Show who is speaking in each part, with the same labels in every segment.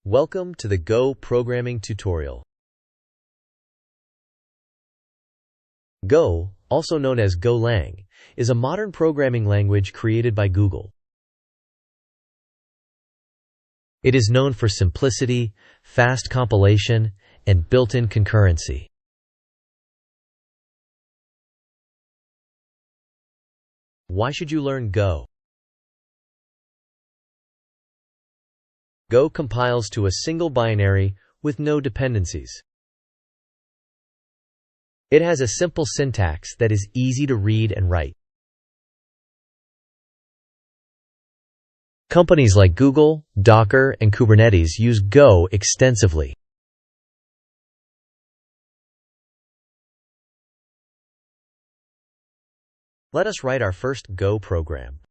Speaker 1: Welcome to the Go programming tutorial. Go, also known as Golang, is a modern programming language created by Google. It is known for simplicity, fast compilation, and built-in concurrency. Why should you learn Go? Go compiles to a single binary with no dependencies. It has a simple syntax that is easy to read and write. Companies like Google, Docker, and Kubernetes use Go extensively. Let us write our first Go program.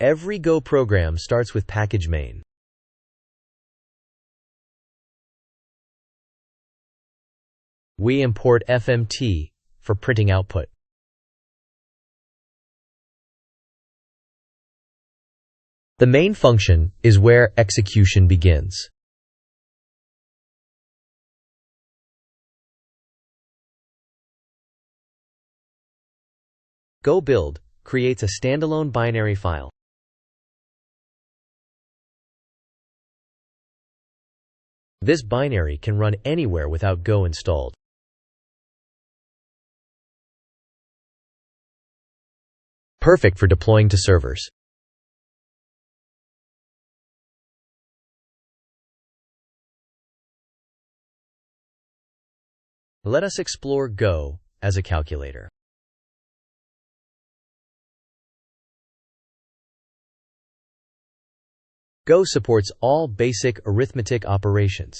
Speaker 1: Every Go program starts with package main. We import fmt for printing output. The main function is where execution begins. Go build creates a standalone binary file. This binary can run anywhere without Go installed. Perfect for deploying to servers. Let us explore Go as a calculator. Go supports all basic arithmetic operations.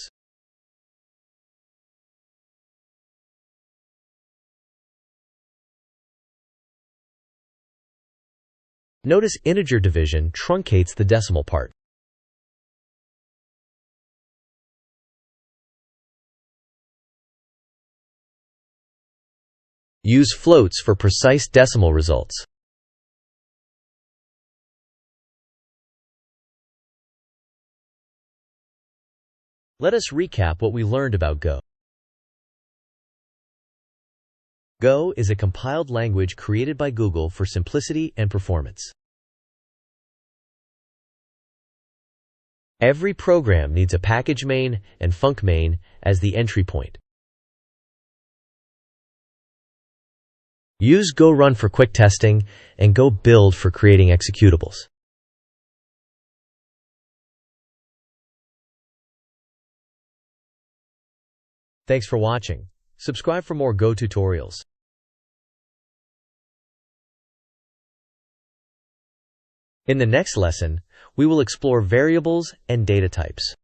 Speaker 1: Notice integer division truncates the decimal part. Use floats for precise decimal results. Let us recap what we learned about Go. Go is a compiled language created by Google for simplicity and performance. Every program needs a package main and func main as the entry point. Use Go run for quick testing and Go build for creating executables. Thanks for watching. Subscribe for more Go tutorials. In the next lesson, we will explore variables and data types.